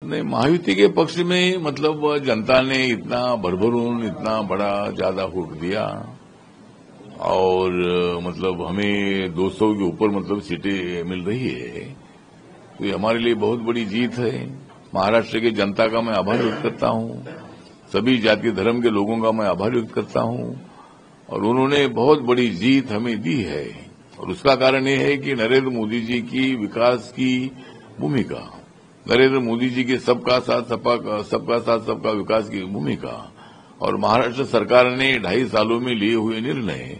नहीं, महायुति के पक्ष में मतलब जनता ने इतना भरभरून, इतना बड़ा ज्यादा वोट दिया और मतलब हमें 200 के ऊपर मतलब सीटें मिल रही है, तो ये हमारे लिए बहुत बड़ी जीत है। महाराष्ट्र की जनता का मैं आभार व्यक्त करता हूं, सभी जाति धर्म के लोगों का मैं आभार व्यक्त करता हूं और उन्होंने बहुत बड़ी जीत हमें दी है। और उसका कारण ये है कि नरेंद्र मोदी जी की विकास की भूमिका, नरेंद्र मोदी जी के सबका साथ सबका विकास की भूमिका और महाराष्ट्र सरकार ने 2.5 सालों में लिए हुए निर्णय,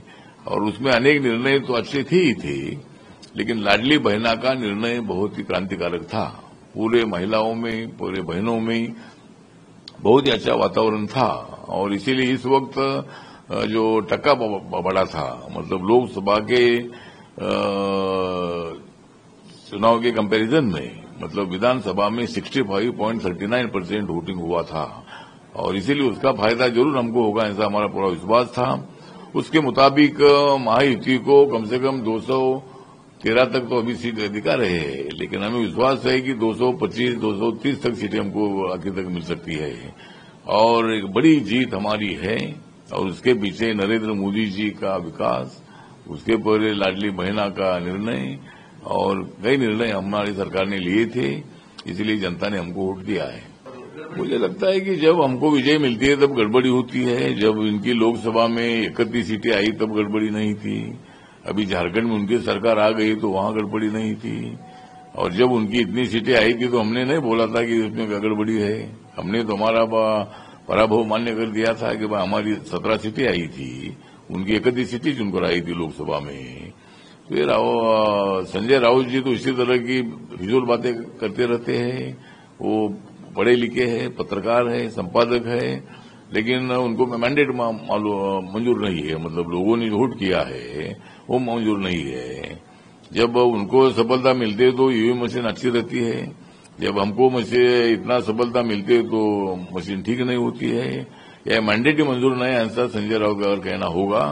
और उसमें अनेक निर्णय तो अच्छे थे ही थे, लेकिन लाडली बहना का निर्णय बहुत ही क्रांतिकारक था। पूरे महिलाओं में, पूरे बहनों में बहुत ही अच्छा वातावरण था और इसीलिए इस वक्त जो टक्का बढ़ा था, मतलब लोकसभा के चुनाव के कंपैरिजन में मतलब विधानसभा में 65.39% वोटिंग हुआ था और इसीलिए उसका फायदा जरूर हमको होगा, ऐसा हमारा पूरा विश्वास था। उसके मुताबिक महायुति को कम से कम 213 तक तो अभी सीट दिखा रहे हैं, लेकिन हमें विश्वास है कि 225, 230 तक सीटें हमको आखिर तक मिल सकती है और एक बड़ी जीत हमारी है। और उसके पीछे नरेंद्र मोदी जी का विकास, उसके पहले लाडली बहना का निर्णय और कई निर्णय हमारी सरकार ने लिए थे, इसलिए जनता ने हमको वोट दिया है। मुझे लगता है कि जब हमको विजय मिलती है तब गड़बड़ी होती है। जब इनकी लोकसभा में 31 सीटें आई तब गड़बड़ी नहीं थी, अभी झारखंड में उनकी सरकार आ गई तो वहां गड़बड़ी नहीं थी, और जब उनकी इतनी सीटें आई थी तो हमने नहीं बोला था कि इसमें क्या गड़बड़ी है। हमने तो हमारा पराभव मान्य कर दिया था कि भाई हमारी 17 सीटें आई थी, उनकी 31 सीटें चुनकर आई थी लोकसभा में। तो ये संजय राउत जी तो इसी तरह की फिजूल बातें करते रहते हैं। वो पढ़े लिखे हैं, पत्रकार है, संपादक है, लेकिन उनको मैंडेट मंजूर नहीं है, मतलब लोगों ने वोट किया है वो मंजूर नहीं है। जब उनको सफलता मिलती है तो ईवीएम मशीन अच्छी रहती है, जब हमको इतना सफलता मिलती है तो मशीन ठीक नहीं होती है, या मैंडेट ही मंजूर नहीं है, ऐसा संजय राउत का अगर कहना होगा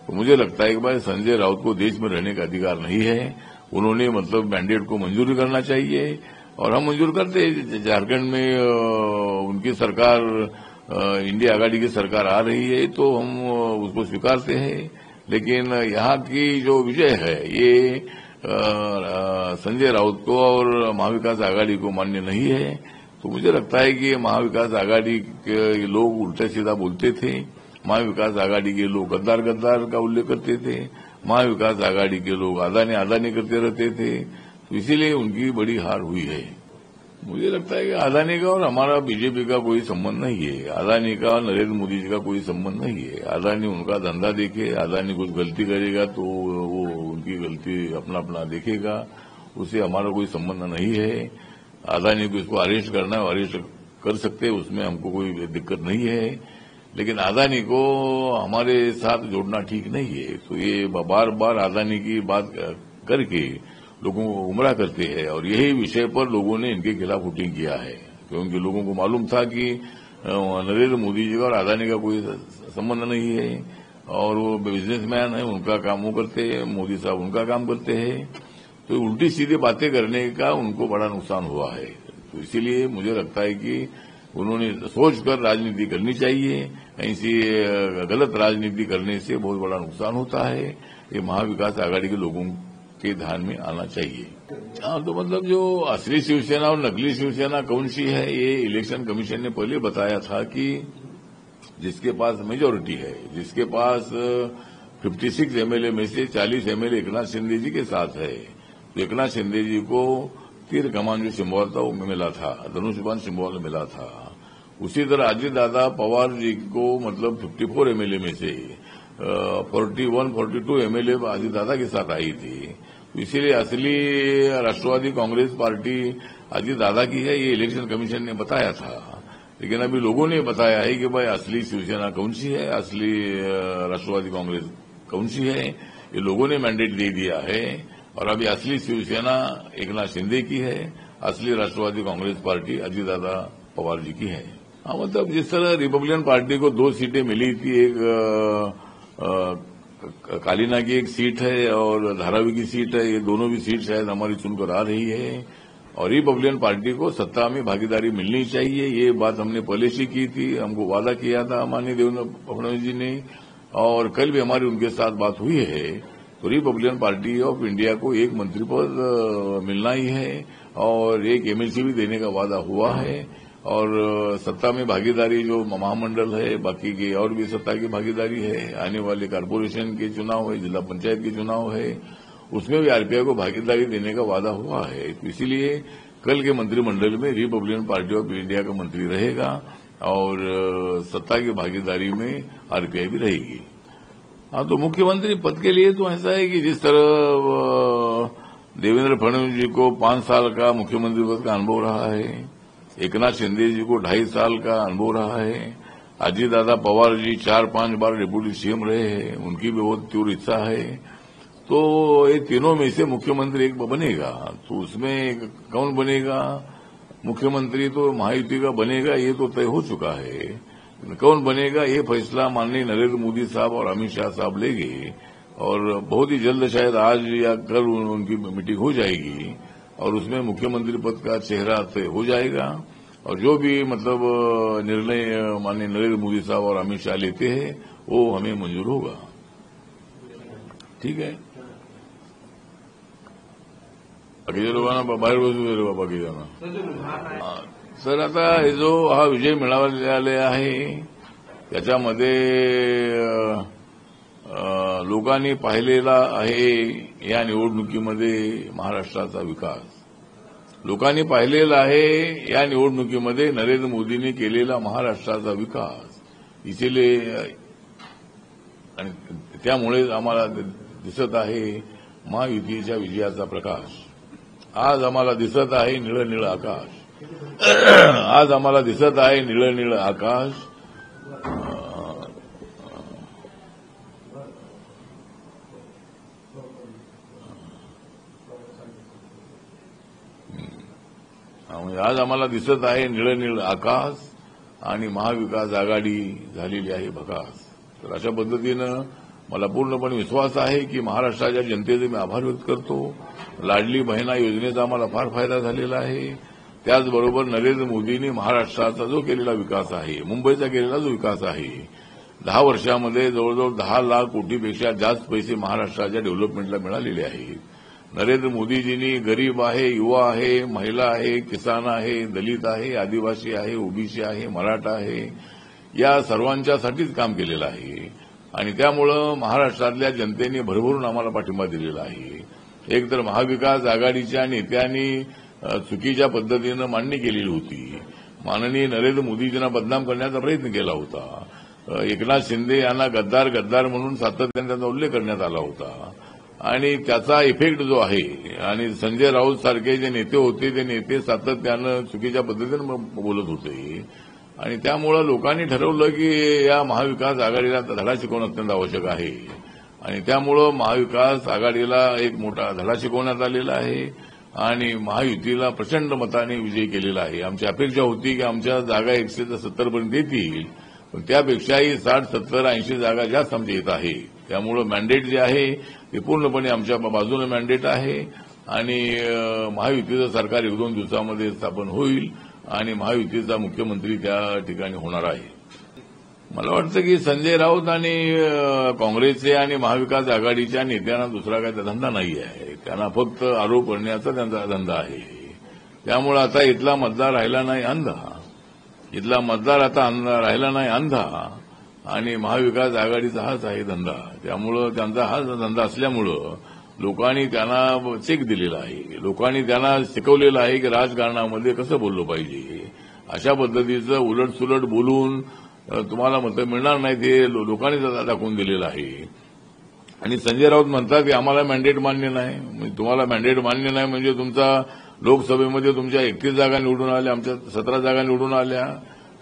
तो मुझे लगता है कि भाई संजय राउत को देश में रहने का अधिकार नहीं है। उन्होंने मतलब मैंडेट को मंजूर करना चाहिए और हम मंजूर करते हैं। झारखंड में उनकी सरकार, इंडिया आघाड़ी की सरकार आ रही है तो हम उसको स्वीकारते हैं, लेकिन यहाँ की जो विजय है ये संजय राउत को और महाविकास आघाड़ी को मान्य नहीं है। तो मुझे लगता है कि महाविकास आघाड़ी के लोग उल्टा सीधा बोलते थे, महाविकास आघाड़ी के लोग गद्दार का उल्लेख करते थे, महाविकास आघाड़ी के लोग अदानी करते रहते थे, तो इसीलिए उनकी बड़ी हार हुई है। मुझे लगता है कि अदानी का और हमारा बीजेपी का कोई संबंध नहीं है, अदानी का नरेंद्र मोदी जी का कोई संबंध नहीं है। अदानी उनका धंधा देखे, अदानी कुछ गलती करेगा तो वो उनकी गलती अपना देखेगा, उससे हमारा कोई संबंध नहीं है। अदानी को इसको अरेस्ट करना है, अरेस्ट कर सकते हैं, उसमें हमको कोई दिक्कत नहीं है, लेकिन अदानी को हमारे साथ जोड़ना ठीक नहीं है। तो ये बार बार अदानी की बात करके लोगों को गुमराह करते हैं और यही विषय पर लोगों ने इनके खिलाफ वोटिंग किया है, क्योंकि लोगों को मालूम था कि नरेंद्र मोदी जी का और अदानी का कोई संबंध नहीं है और वो बिजनेसमैन है, उनका काम वो करते हैं, मोदी साहब उनका काम करते हैं। तो उल्टी सीधी बातें करने का उनको बड़ा नुकसान हुआ है। तो इसीलिए मुझे लगता है कि उन्होंने सोचकर राजनीति करनी चाहिए, ऐसी गलत राजनीति करने से बहुत बड़ा नुकसान होता है। ये महाविकास आघाड़ी के लोगों के ध्यान में आना चाहिए। हाँ, तो मतलब जो असली शिवसेना और नकली शिवसेना कौन सी है, ये इलेक्शन कमीशन ने पहले बताया था कि जिसके पास मेजोरिटी है, जिसके पास 56 एमएलए में से 40 एमएलए एकनाथ शिंदे जी के साथ है, तो एकनाथ शिंदे जी को तीर कमान जो सिंबल था वो मिला था, धनुष बाण सिंबल मिला था। उसी तरह अजित दादा पवार जी को मतलब 54 एमएलए में से 42 एमएलए अजित दादा के साथ आई थी, तो इसीलिए असली राष्ट्रवादी कांग्रेस पार्टी अजित दादा की है, ये इलेक्शन कमीशन ने बताया था। लेकिन अभी लोगों ने बताया है कि भाई असली शिवसेना कौन सी है, असली राष्ट्रवादी कांग्रेस कौन सी है, ये लोगों ने मैंडेट दे दिया है। और अभी असली शिवसेना एकनाथ शिंदे की है, असली राष्ट्रवादी कांग्रेस पार्टी अजित दादा पवार जी की है। हाँ, मतलब जिस तरह रिपब्लिकन पार्टी को 2 सीटें मिली थी, एक कालीना की एक सीट है और धारावी की सीट है, ये दोनों भी सीट शायद हमारी चुनकर आ रही है। और रिपब्लिकन पार्टी को सत्ता में भागीदारी मिलनी चाहिए। ये बात हमने पहले से की थी, हमको वादा किया था माननीय देवेंद्र फडणवीस जी ने, और कल भी हमारी उनके साथ बात हुई है। तो रिपब्लिकन पार्टी ऑफ इंडिया को एक मंत्री पद मिलना ही है और एक एमएलसी भी देने का वादा हुआ है, और सत्ता में भागीदारी जो महामंडल है, बाकी की और भी सत्ता की भागीदारी है, आने वाले कारपोरेशन के चुनाव है, जिला पंचायत के चुनाव है, उसमें भी आरपीआई को भागीदारी देने का वादा हुआ है। तो इसीलिए कल के मंत्रिमंडल में रिपब्लिकन पार्टी ऑफ इंडिया का मंत्री रहेगा और सत्ता की भागीदारी में आरपीआई भी रहेगी। हाँ, तो मुख्यमंत्री पद के लिए तो ऐसा है कि जिस तरह देवेंद्र फडणवीस जी को 5 साल का मुख्यमंत्री पद का अनुभव रहा है, एकनाथ शिंदे जी को 2.5 साल का अनुभव रहा है, अजीत दादा पवार जी 4-5 बार डिप्टी सीएम रहे हैं, उनकी भी बहुत तीव्र इच्छा है। तो ये तीनों में से मुख्यमंत्री एक बनेगा, तो उसमें कौन बनेगा मुख्यमंत्री? तो महायुति का बनेगा, ये तो तय हो चुका है। कौन बनेगा ये फैसला माननीय नरेंद्र मोदी साहब और अमित शाह साहब लेंगे, और बहुत ही जल्द, शायद आज या कल उनकी मीटिंग हो जाएगी और उसमें मुख्यमंत्री पद का चेहरा तय हो जाएगा। और जो भी निर्णय माननीय नरेंद्र मोदी साहब और अमित शाह लेते हैं वो हमें मंजूर होगा। ठीक है, बाकीच्या लोकांना बाहेर बसू दे, बाकीच्यांना सर आता हे जो हा विजय मिळालेला आहे त्याच्यामध्ये लोकांनी पाहिलेला आहे या निवडणुकीमध्ये महाराष्ट्राचा विकास, लोकांनी पाहिलेला आहे या निवडणुकीमध्ये नरेंद्र मोदींनी केलेला महाराष्ट्राचा विकास। इसीलिए आणि त्यामुळे आम्हाला दिसत आहे महायुतीच्या विजयाचा प्रकाश। आज आम्हाला दिसत आहे निळं निळं आकाश, आज आम्हाला दिसत आहे निळं निळं आकाश। आज आम्हाला दिसत आहे निळं निळं आकाश आणि महाविकास आघाडी झालेली आहे भकास। तर अशा पद्धतीनं मला पूर्णपणे विश्वास आहे की महाराष्ट्राच्या जनतेचे मी आभार व्यक्त करतो। लाडली बहिणा योजनेचा आम्हाला फार फायदा झालेला आहे। त्याचबरोबर नरेंद्र मोदींनी महाराष्ट्राचा जो केलेला विकास आहे, मुंबईचा केलेला जो विकास आहे, 10 वर्षामध्ये जवळजवळ 10 लाख कोटीपेक्षा जास्त पैसे महाराष्ट्राच्या डेव्हलपमेंटला मिळालेले आहेत। नरेंद्र मोदीजींनी गरीब आहे, युवा आहे, महिला आहे, किसान आहे, दलित आहे, आदिवासी आहे, ओबीसी आहे, मराठा आहे, या सर्वांच्यासाठीच काम केलेलं आहे आणि त्यामुळं महाराष्ट्रातल्या जनतेने भरभरून आम्हाला पाठिंबा दिलेला आहे। एक तर महाविकास आघाडीच्या नेत्यांनी चुकीच्या पद्धतीनं मांडणी केलेली होती, माननीय नरेंद्र मोदीजींना बदनाम करण्याचा प्रयत्न केला होता, एकनाथ शिंदे यांना गद्दार गद्दार म्हणून सातत्याने त्यांचा उल्लेख करण्यात आला होता आणि त्याचा इफेक्ट जो आहे, आणि संजय राऊत सारखे जे नेते होते ते नेते सातत्यानं चुकीच्या पद्धतीनं बोलत होते आणि त्यामुळे लोकांनी ठरवलं की या महाविकास आघाडीला धडा शिकवणं अत्यंत आवश्यक आहे आणि त्यामुळे महाविकास आघाडीला एक मोठा धडा शिकवण्यात आलेला आहे आणि महायुतीला प्रचंड मताने विजयी केलेला आहे। आमची अपेक्षा होती की आमच्या जागा 170 पर्यंत येतील, पण त्यापेक्षाही 60, 70, 80 जागा जास्त आमच्या येत आहे। त्यामुळे मॅन्डेट जे आहे ते पूर्णपणे आमच्या बाजूने मॅन्डेट आहे आणि महायुतीचं सरकार 1-2 दिवसामध्ये स्थापन होईल आणि महायुतीचा मुख्यमंत्री त्या ठिकाणी होणार आहे। मला वाटतं की संजय राऊत आणि काँग्रेसचे आणि महाविकास आघाडीच्या नेत्यांना दुसरा काही धंदा नाही आहे, त्यांना फक्त आरोप करण्याचा त्यांचा धंदा आहे। त्यामुळे आता इथला मतदार राहिला नाही अंधा, इथला मतदार आता राहिला नाही अंधा आणि महाविकास आघाडीचा हाच आहे धंदा। त्यामुळे त्यांचा हाच धंदा असल्यामुळं लोकांनी त्यांना चेक दिलेला आहे, लोकांनी त्यांना शिकवलेलं आहे की राजकारणामध्ये कसं बोललं पाहिजे। अशा पद्धतीचं उलटसुलट बोलून तुम्हाला मतं मिळणार नाही ते लोकांनी दाखवून दिलेलं आहे। आणि संजय राऊत म्हणतात की आम्हाला मॅन्डेट मान्य नाही, तुम्हाला मॅन्डेट मान्य नाही म्हणजे तुमचा लोकसभेमध्ये तुमच्या 31 जागा निवडून आल्या, आमच्या 17 जागा निवडून आल्या,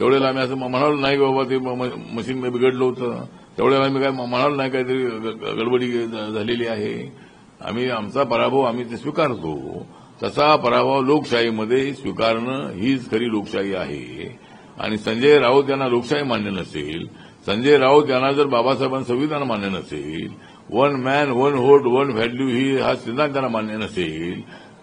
तेवढ्याला आम्ही असं म्हणालो नाही बाबा ते मशीन बिघडलं होतं, तेवढ्याला आम्ही काय म्हणालो नाही, काहीतरी गडबडी झालेली आहे, आम्ही आमचा पराभव आम्ही ते स्वीकारतो। तसा पराभव लोकशाहीमध्ये स्वीकारणं हीच खरी लोकशाही आहे आणि संजय राऊत यांना लोकशाही मान्य नसेल, संजय राऊत यांना जर बाबासाहेबांचं संविधान मान्य नसेल, 1 मॅन 1 व्होट 1 व्हॅल्यू ही हा सिद्धांत त्यांना मान्य नसेल,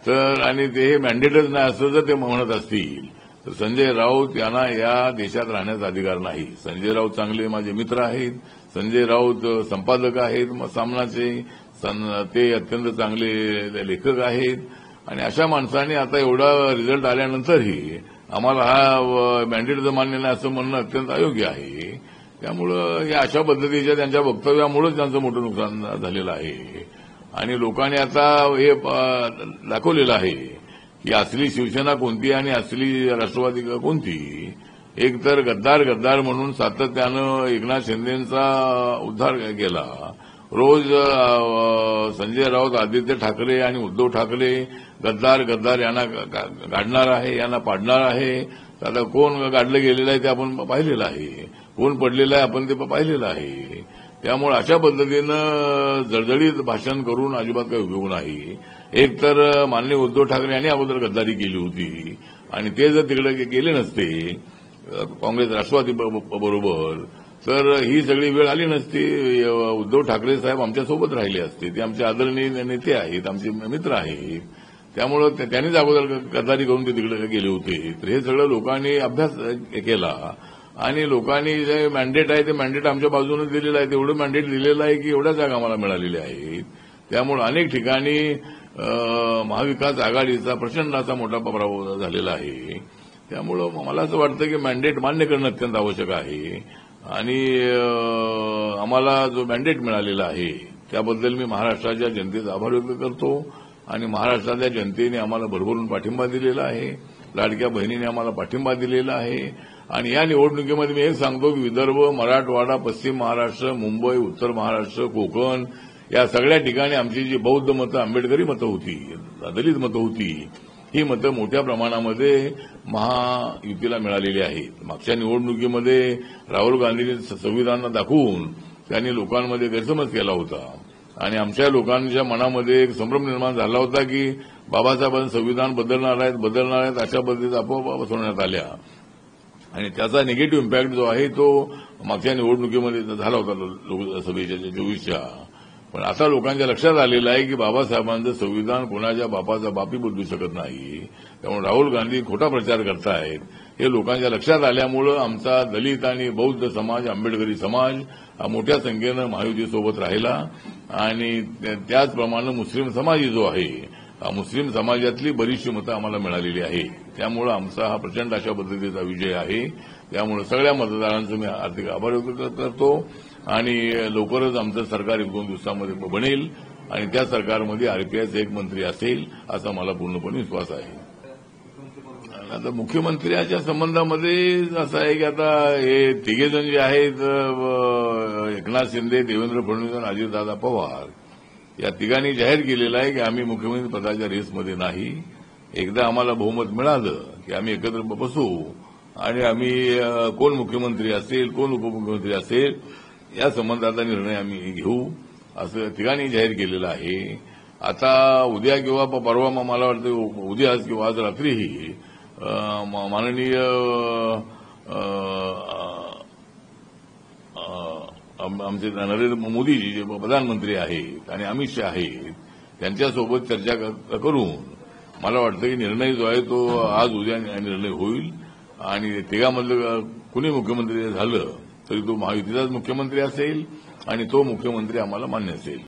तर आणि ते हे मॅन्डेटच नाही असं जर ते म्हणत असतील तर संजय राऊत यांना या देशात राहण्याचा अधिकार नाही. संजय राऊत चांगले माझे मित्र आहेत. संजय राऊत संपादक आहेत सामनाचे. ते अत्यंत चांगले लेखक आहेत आणि अशा माणसाने आता एवढा रिझल्ट आल्यानंतरही आम्हाला हा मॅन्डेटचं मान्य नाही असं म्हणणं अत्यंत अयोग्य आहे. त्यामुळं या अशा पद्धतीच्या त्यांच्या वक्तव्यामुळेच त्यांचं मोठं नुकसान झालेलं आहे आणि लोकांनी आता हे दाखवलेलं आहे की असली शिवसेना कोणती आणि असली राष्ट्रवादी कोणती. एक तर गद्दार गद्दार म्हणून सातत्यानं एकनाथ शिंदेचा उद्धार केला. रोज संजय राऊत, आदित्य ठाकरे आणि उद्धव ठाकरे गद्दार गद्दार यांना गाडणार आहे, यांना पाडणार आहे. आता कोण गाडलं गेलेलं आहे ते आपण पाहिलेलं आहे, कोण पडलेलं आहे आपण ते पाहिलेलं आहे. त्यामुळे अशा पद्धतीनं जळजळीत भाषण करून अजिबात काही उपयोग नाही. एक तर माननीय उद्धव ठाकरे यांनी अगोदर गद्दारी केली होती आणि ते जर तिकडे गेले नसते काँग्रेस राष्ट्रवादी बरोबर तर ही सगळी वेळ आली नसती. उद्धव ठाकरे साहेब आमच्यासोबत राहिले असते. ते आमचे आदरणीय नेते आहेत, आमचे मित्र आहेत. त्यामुळं त्यांनीच अगोदर गद्दारी करून ते तिकडे गेले होते. तर हे सगळं लोकांनी अभ्यास केला आणि लोकांनी जे मॅन्डेट आहे ते मॅन्डेट आमच्या बाजूने दिलेलं आहे. तेवढं मॅन्डेट दिलेलं आहे की एवढ्या जागा आम्हाला मिळालेल्या आहेत. त्यामुळे अनेक ठिकाणी महाविकास आघाडीचा प्रचंड असा मोठा पराभव झालेला आहे. त्यामुळं मला असं वाटतं की मॅन्डेट मान्य करणं अत्यंत आवश्यक आहे आणि आम्हाला जो मॅन्डेट मिळालेला आहे त्याबद्दल मी महाराष्ट्राच्या जनतेचा आभार व्यक्त करतो आणि महाराष्ट्रातल्या जनतेने आम्हाला भरभरून पाठिंबा दिलेला आहे. लाडक्या बहिणीने आम्हाला पाठिंबा दिलेला आहे आणि या निवडणुकीमध्ये मी एक सांगतो की विदर्भ, मराठवाडा, पश्चिम महाराष्ट्र, मुंबई, उत्तर महाराष्ट्र, कोकण या सगळ्या ठिकाणी आमची जी बौद्ध मतं, आंबेडकरी मतं होती, दलित मतं होती, ही मतं मोठ्या प्रमाणामध्ये महायुतीला मिळालेली आहेत. मागच्या निवडणुकीमध्ये राहुल गांधींनी संविधान दाखवून त्यांनी लोकांमध्ये गैरसमज केला होता आणि आमच्या लोकांच्या मनामध्ये एक संभ्रम निर्माण झाला होता की बाबासाहेबांचं संविधान बदलणार आहेत अशा पद्धतीचा अफवा बसवण्यात आल्या आणि त्याचा निगेटिव्ह इम्पॅक्ट जो आहे तो मागच्या निवडणुकीमध्ये झाला होता लोकसभेच्या 24च्या. पण आता लोकांच्या लक्षात आलेलं आहे की बाबासाहेबांचं संविधान कोणाच्या बापाचा बापी बदलू शकत नाही. त्यामुळे राहुल गांधी खोटा प्रचार करतायत हे लोकांच्या लक्षात आल्यामुळं आमचा दलित आणि बौद्ध समाज, आंबेडकरी समाज हा मोठ्या संख्येनं महायुतीसोबत राहिला आणि त्याचप्रमाणे मुस्लिम समाज जो आहे मुस्लिम समाजातली बरीचशी मतं आम्हाला मिळालेली आहे. त्यामुळे आमचा हा प्रचंड अशा पद्धतीचा विजय आहे. त्यामुळे सगळ्या मतदारांचं मी हार्दिक आभार व्यक्त करतो आणि लवकरच आमचं सरकार 1-2 दिवसांमध्ये बनेल आणि त्या सरकारमध्ये आरपीआयचा एक मंत्री असेल असा मला पूर्णपणे विश्वास आहे. आता मुख्यमंत्र्याच्या संबंधामध्ये असं आहे की आता हे तिघेजण जे आहेत एकनाथ शिंदे, देवेंद्र फडणवीस आणि अजितदादा पवार या तिघांनी जाहीर केलेलं आहे की आम्ही मुख्यमंत्री पदाच्या रेसमध्ये नाही. एकदा आम्हाला बहुमत मिळालं की आम्ही एकत्र बसू आणि आम्ही कोण मुख्यमंत्री असेल, कोण उपमुख्यमंत्री असेल या संबंधाचा निर्णय आम्ही घेऊ असं तिघांनी जाहीर केलेलं आहे. आता उद्या किंवा परवा मला वाटतं उद्या किंवा आज रात्रीही माननीय आमचे नरेंद्र मोदी जे प्रधानमंत्री आहेत आणि अमित शहा आहेत त्यांच्यासोबत चर्चा करून मला वाटतं की निर्णय जो आहे तो आज उद्या निर्णय होईल आणि तिघांमधलं कुणी मुख्यमंत्री झालं तरी तो महायुतीचाच मुख्यमंत्री असेल आणि तो मुख्यमंत्री आम्हाला मान्य असेल.